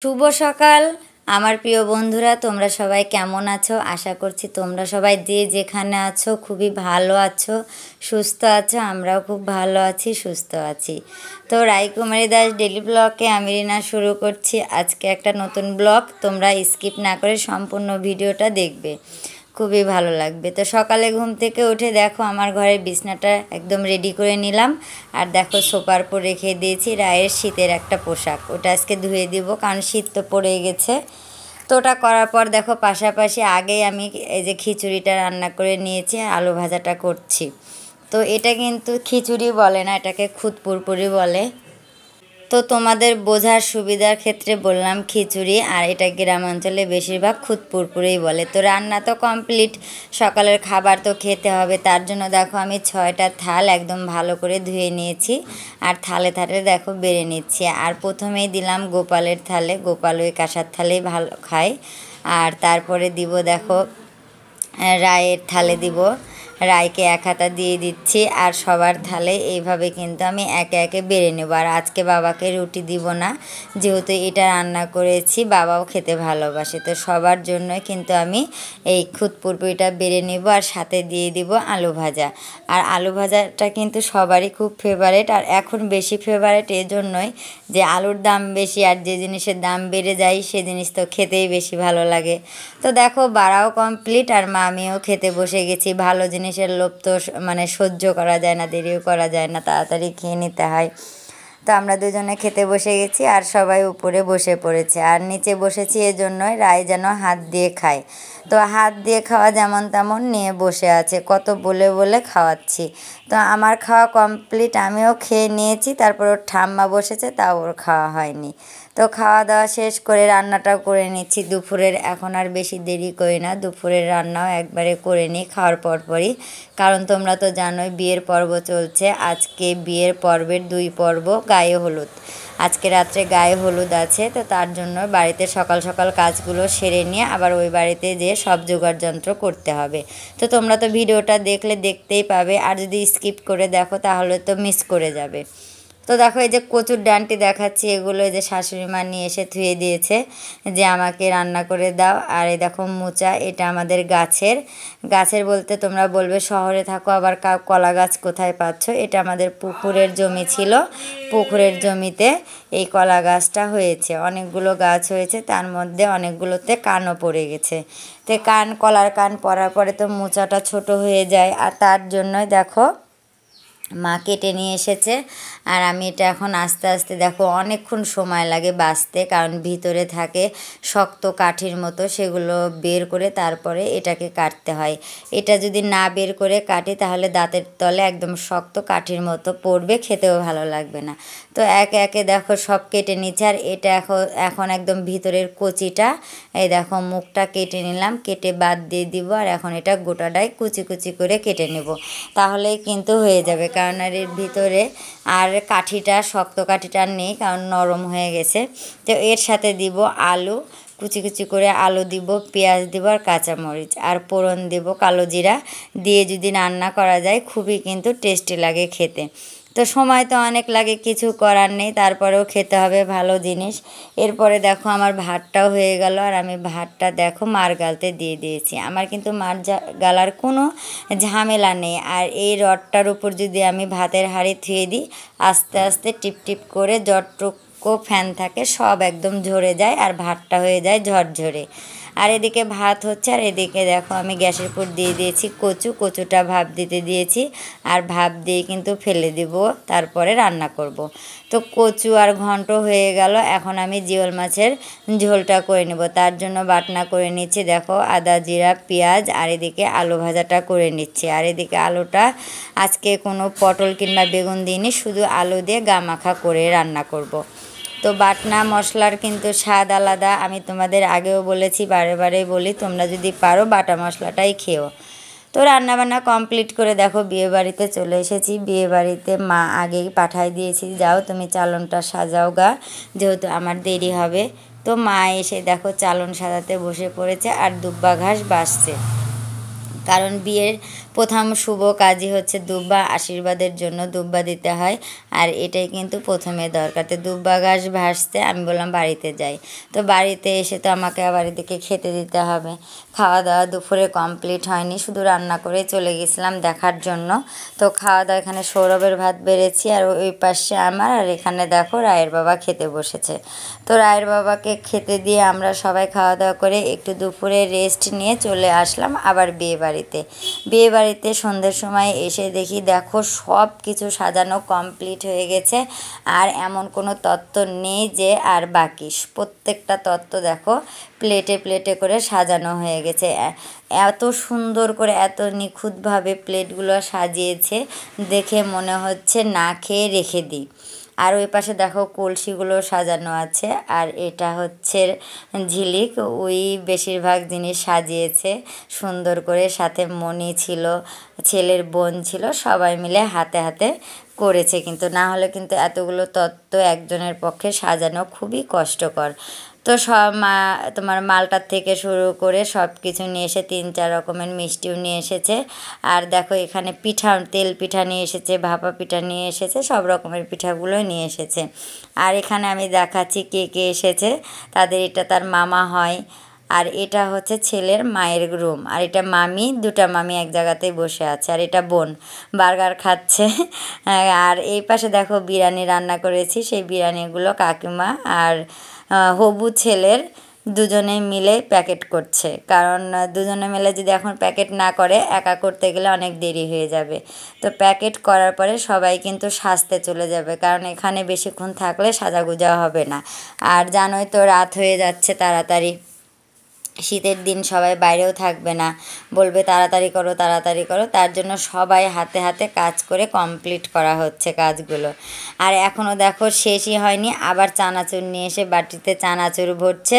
শুভ সকাল আমার প্রিয় বন্ধুরা, তোমরা সবাই কেমন আছো? আশা করছি তোমরা সবাই যে যেখানে আছো খুবই ভালো আছো, সুস্থ আছো। আমরাও খুব ভালো আছি, সুস্থ আছি। তো রাইকুমারী দাস ডেলি ব্লগে আমি রিনা শুরু করছি আজকে একটা নতুন ব্লগ। তোমরা স্কিপ না করে সম্পূর্ণ ভিডিওটা দেখবে, খুবই ভালো লাগবে। তো সকালে ঘুম থেকে উঠে দেখো আমার ঘরের বিছনাটা একদম রেডি করে নিলাম। আর দেখো সোফার উপর রেখে দিয়েছি রায়ের শীতের একটা পোশাক, ওটা আজকে ধুয়ে দিব কারণ শীত তো পড়ে গেছে। তো ওটা করার পর দেখো পাশাপাশি আগেই আমি এই যে খিচুড়িটা রান্না করে নিয়েছি, আলু ভাজাটা করছি। তো এটা কিন্তু খিচুড়ি বলে না, এটাকে খুদপুরপুরি বলে। তো তোমাদের বোঝার সুবিধার ক্ষেত্রে বললাম খিচুড়ি, আর এটা গ্রাম অঞ্চলে বেশিরভাগ খুদপুরপুরেই বলে। তো রান্না তো কমপ্লিট, সকালের খাবার তো খেতে হবে। তার জন্য দেখো আমি 6টা থাল একদম ভালো করে ধুয়ে নিয়েছি, আর থালে থালে দেখো বেড়ে নিচ্ছি। আর প্রথমেই দিলাম গোপালের থালে, গোপাল ওই কাঁসার থালেই ভালো খায়। আর তারপরে দিব দেখো রায়ের থালে দিব, রায়কে এক হাতা দিয়ে দিচ্ছি। আর সবার থালে এইভাবে কিন্তু আমি একে একে বেড়ে নেব। আর আজকে বাবাকে রুটি দিব না, যেহেতু এটা রান্না করেছি, বাবাও খেতে ভালোবাসে। তো সবার জন্য কিন্তু আমি এই খুদপুরপুরিটা বেড়ে নেব, আর সাথে দিয়ে দিব আলু ভাজা। আর আলু ভাজাটা কিন্তু সবারই খুব ফেভারেট, আর এখন বেশি ফেভারেট এজন্যই যে আলুর দাম বেশি, আর যে জিনিসের দাম বেড়ে যায় সে জিনিস তো খেতেই বেশি ভালো লাগে। তো দেখো বাড়াও কমপ্লিট, আর আমিও খেতে বসে গেছি। ভালো জিনিসের লোভ তো মানে সহ্য করা যায় না, দেরিও করা যায় না, তাড়াতাড়ি খেয়ে নিতে হয়। তো আমরা দুজনে খেতে বসে গেছি, আর সবাই উপরে বসে পড়েছে। আর নিচে বসেছি এজন্যই রায় যেন হাত দিয়ে খায়। তো হাত দিয়ে খাওয়া যেমন তেমন নিয়ে বসে আছে, কত বলে বলে খাওয়াচ্ছি। তো আমার খাওয়া কমপ্লিট, আমিও খেয়ে নিয়েছি। তারপর ওর ঠাম্মা বসেছে, তাও ওর খাওয়া হয়নি। তো খাওয়া দাওয়া শেষ করে রান্নাটাও করে নিচ্ছি দুপুরের। এখন আর বেশি দেরি করি না, দুপুরের রান্নাও একবারে করে নিই খাওয়ার পরপরই। কারণ তোমরা তো জানোই বিয়ের পর্ব চলছে। আজকে বিয়ের পর্বের 2 পর্ব, গায়ে হলুদ। আজকে রাত্রে গায়ে হলুদ আছে, তো তার জন্য বাড়িতে সকাল সকাল কাজগুলো সেরে নিয়ে আবার ওই বাড়িতে যেয়ে সব জোগাড় যন্ত্র করতে হবে। তো তোমরা তো ভিডিওটা দেখলে দেখতেই পাবে, আর যদি স্কিপ করে দেখো তাহলে তো মিস করে যাবে। তো দেখো এই যে কচুর ডাঁটি দেখাচ্ছি, এগুলো এই যে শাশুড়ি মা নিয়ে এসে ধুয়ে দিয়েছে যে আমাকে রান্না করে দাও। আর এই দেখো মোচা, এটা আমাদের গাছের বলতে তোমরা বলবে শহরে থাকো আবার কলা গাছ কোথায় পাচ্ছ। এটা আমাদের পুকুরের জমি ছিল, পুকুরের জমিতে এই কলা গাছটা হয়েছে। অনেকগুলো গাছ হয়েছে, তার মধ্যে অনেকগুলোতে কানও পড়ে গেছে। তো কলার কান পড়ার পরে তো মোচাটা ছোট হয়ে যায়, আর তার জন্যই দেখো মা কেটে নিয়ে এসেছে। আর আমি এটা এখন আস্তে আস্তে দেখো অনেকক্ষণ সময় লাগে বাছতে, কারণ ভিতরে থাকে শক্ত কাঠির মতো, সেগুলো বের করে তারপরে এটাকে কাটতে হয়। এটা যদি না বের করে কাটি তাহলে দাঁতের তলে একদম শক্ত কাঠির মতো পড়বে, খেতেও ভালো লাগবে না। তো একে একে দেখো সব কেটে নিচ্ছে। আর এটা এখন একদম ভিতরের কচিটা, এই দেখো মুখটা কেটে নিলাম, কেটে বাদ দিয়ে দিব। আর এখন এটা গোটাটাই কুচি কুচি করে কেটে নেব, তাহলেই কিন্তু হয়ে যাবে। কারণ আর এর ভিতরে আর কাঠিটা, শক্ত কাঠিটা নেই, কারণ নরম হয়ে গেছে। তো এর সাথে দিব আলু, কুচি কুচি করে আলু দিব, পেঁয়াজ দিব, আর কাঁচামরিচ, আর ফোড়ন দিব কালো জিরা দিয়ে। যদি রান্না করা যায় খুবই কিন্তু টেস্টি লাগে খেতে। তো সময় তো অনেক লাগে, কিছু করার নেই, তারপরেও খেতে হবে ভালো জিনিস। এরপরে দেখো আমার ভাতটাও হয়ে গেল, আর আমি ভাতটা দেখো মার গালতে দিয়ে দিয়েছি। আমার কিন্তু মার গালার কোনো ঝামেলা নেই। আর এই রডটার উপর যদি আমি ভাতের হাঁড়ি থুয়ে দিই, আস্তে আস্তে টিপ টিপ করে যতটুকু ফ্যান থাকে সব একদম ঝরে যায়, আর ভাতটা হয়ে যায় ঝরঝরে। আর এদিকে ভাত হচ্ছে, আর এদিকে দেখো আমি গ্যাসের উপর দিয়ে দিয়েছি কচুটা ভাপ দিতে দিয়েছি। আর ভাপ দিয়ে কিন্তু ফেলে দিব, তারপরে রান্না করব। তো কচু আর ঘন্ট হয়ে গেল, এখন আমি জিওল মাছের ঝোলটা করে নেব। তার জন্য বাটনা করে নিচ্ছি দেখো আদা জিরা পেঁয়াজ, আর এদিকে আলু ভাজাটা করে নিচ্ছি। আর এদিকে আলুটা আজকে কোনো পটল কিংবা বেগুন দিইনি, শুধু আলু দিয়ে গা মাখা করে রান্না করব। তো বাটনা মশলার কিন্তু স্বাদ আলাদা, আমি তোমাদের আগেও বলেছি, বারে বারে বলি, তোমরা যদি পারো বাটা মশলাটাই খেও। তো রান্নাবান্না কমপ্লিট করে দেখো বিয়েবাড়িতে চলে এসেছি। বিয়েবাড়িতে মা আগেই পাঠাই দিয়েছি, যাও তুমি চালনটা সাজাও গা, যেহেতু আমার দেরি হবে। তো মা এসে দেখো চালন সাজাতে বসে পড়েছে, আর দুব্বা ঘাস বাছছে। কারণ বিয়ের প্রথম শুভ কাজই হচ্ছে দুব্বা, আশীর্বাদের জন্য দুব্বা দিতে হয়। আর এটাই কিন্তু প্রথমে দরকার। তো দুব্বা ঘাস ভাসতে আমি বললাম বাড়িতে যাই। তো বাড়িতে এসে তো আমাকে আবার এদিকে খেতে দিতে হবে। খাওয়া দাওয়া দুপুরে কমপ্লিট হয়নি, শুধু রান্না করে চলে গেছিলাম দেখার জন্য। তো খাওয়া দাওয়া এখানে সৌরভের ভাত বেড়েছি, আর ওই পাশে আমার, আর এখানে দেখো রায়ের বাবা খেতে বসেছে। তো রায়ের বাবাকে খেতে দিয়ে আমরা সবাই খাওয়া দাওয়া করে একটু দুপুরে রেস্ট নিয়ে চলে আসলাম আবার বিয়েবাড়িতে সন্ধ্যের সময় এসে দেখি দেখো সব কিছু সাজানো কমপ্লিট হয়ে গেছে। আর এমন কোনো তত্ত্ব নেই যে আর বাকি, প্রত্যেকটা তত্ত্ব দেখো প্লেটে প্লেটে করে সাজানো হয়ে গেছে। এত সুন্দর করে এত নিখুঁতভাবে প্লেটগুলো সাজিয়েছে, দেখে মনে হচ্ছে না খেয়ে রেখে দিই। আর ওই পাশে দেখো কলসিগুলো সাজানো আছে। আর এটা হচ্ছে ঝিলিক, ওই বেশিরভাগ জিনিস সাজিয়েছে সুন্দর করে, সাথে মণি ছিল, ছেলের বোন ছিল, সবাই মিলে হাতে হাতে করেছে। কিন্তু না হলে কিন্তু এতগুলো তত্ত্ব একজনের পক্ষে সাজানো খুবই কষ্টকর। তো তোমার মালটার থেকে শুরু করে সব কিছু নিয়ে এসে 3-4 রকমের মিষ্টিও নিয়ে এসেছে। আর দেখো এখানে পিঠা, তেল পিঠা নিয়ে এসেছে, ভাপা পিঠা নিয়ে এসেছে, সব রকমের পিঠাগুলোই নিয়ে এসেছে। আর এখানে আমি দেখাচ্ছি কে কে এসেছে তাদের। এটা তার মামা হয়, আর এটা হচ্ছে ছেলের মায়ের রুম, আর এটা মামি, দুটা মামি এক জায়গাতেই বসে আছে, আর এটা বোন বার্গার খাচ্ছে। আর এই পাশে দেখো বিরিয়ানি রান্না করেছি, সেই বিরিয়ানিগুলো কাকিমা আর হবু ছেলের দুজনে মিলে প্যাকেট করছে। কারণ দুজনে মিলে যদি এখন প্যাকেট না করে, একা করতে গেলে অনেক দেরি হয়ে যাবে। তো প্যাকেট করার পরে সবাই কিন্তু সাজতে চলে যাবে, কারণ এখানে বেশিক্ষণ থাকলে সাজাগুজা হবে না। আর জানোই তো রাত হয়ে যাচ্ছে তাড়াতাড়ি, শীতের দিন সবাই বাইরেও থাকবে না, বলবে তাড়াতাড়ি করো তাড়াতাড়ি করো। তার জন্য সবাই হাতে হাতে কাজ করে কমপ্লিট করা হচ্ছে কাজগুলো। আর এখনও দেখো শেষই হয়নি, আবার চানাচুর নিয়ে এসে বাটিতে চানাচুর ভরছে।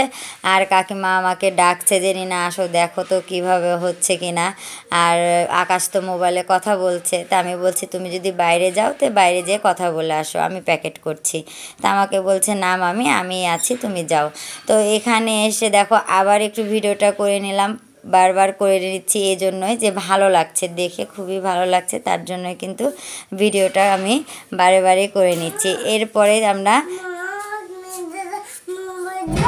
আর কাকিমা আমাকে ডাকছে যে রিনা আসো দেখো তো কীভাবে হচ্ছে কি না। আর আকাশ তো মোবাইলে কথা বলছে, তা আমি বলছি তুমি যদি বাইরে যাও তো বাইরে যেয়ে কথা বলে আসো, আমি প্যাকেট করছি। তা আমাকে বলছে না মামি আমি আছি, তুমি যাও। তো এখানে এসে দেখো আবার একটু ভিডিওটা করে নিলাম, বারবার করে নিচ্ছি এই জন্যই যে ভালো লাগছে, দেখে খুবই ভালো লাগছে, তার জন্যই কিন্তু ভিডিওটা আমি বারে বারে করে নিচ্ছি। এরপরে আমরা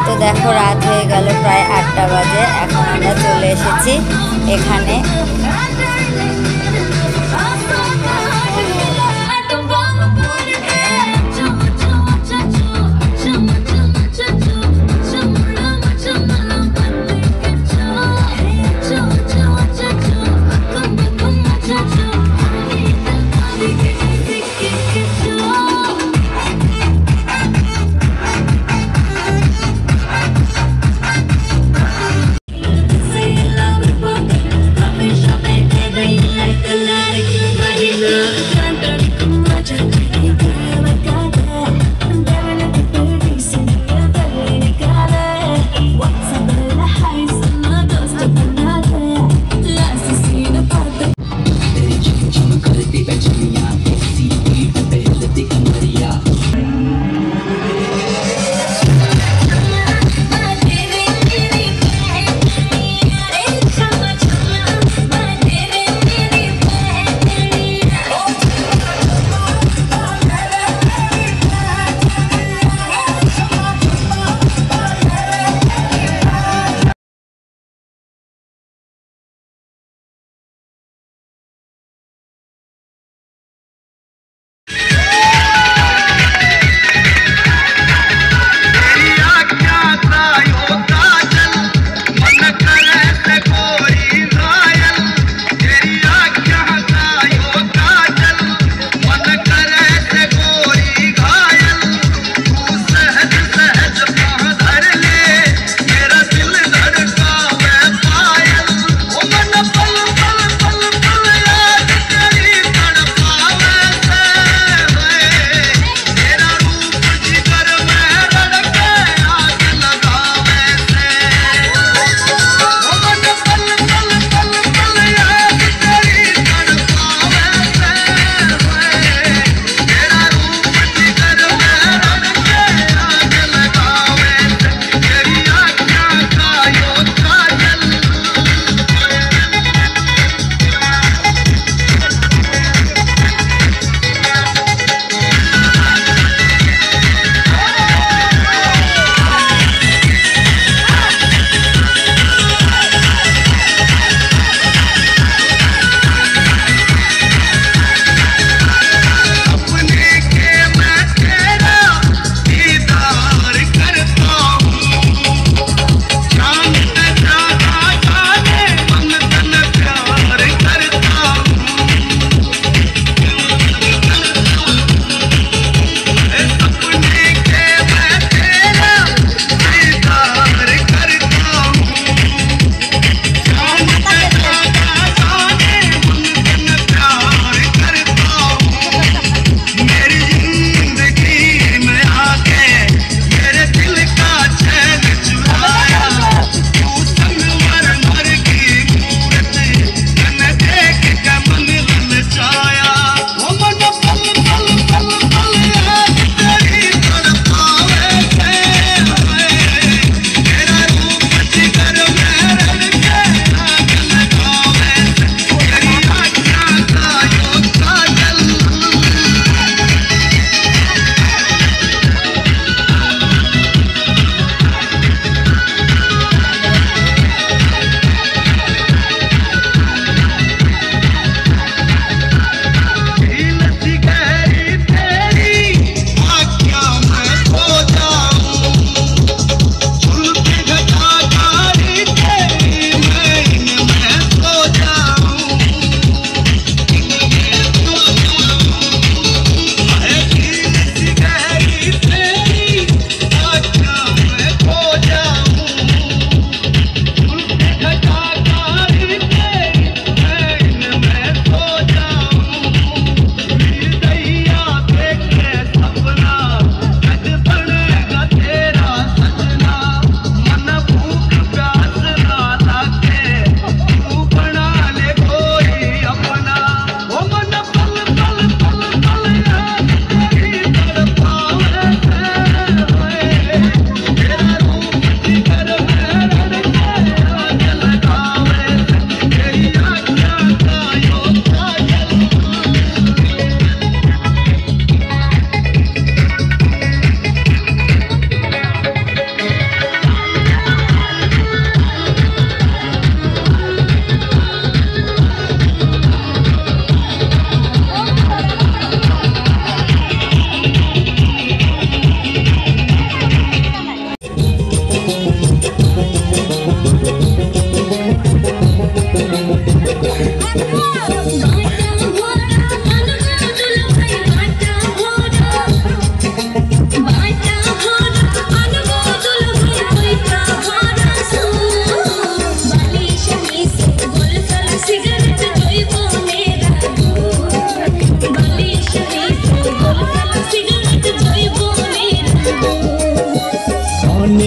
তো দেখো রাত হয়ে গেল প্রায় 8টা বাজে, এখন আমরা চলে এসেছি এখানে।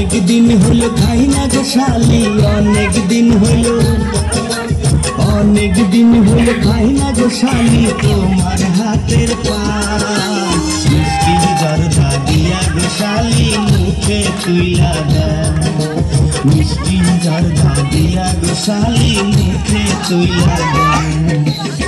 অনেক দিন হলো খাই না গো শালি, অনেক দিন হলো, অনেক দিন হলো খাই না গো শালি তোমার হাতের পান। মিষ্টি জর্দা দিয়া গো শালি মুখে তুইলা দেন, মিষ্টি জর্দা দিয়া গো শালি মুখে তুইলা দেন।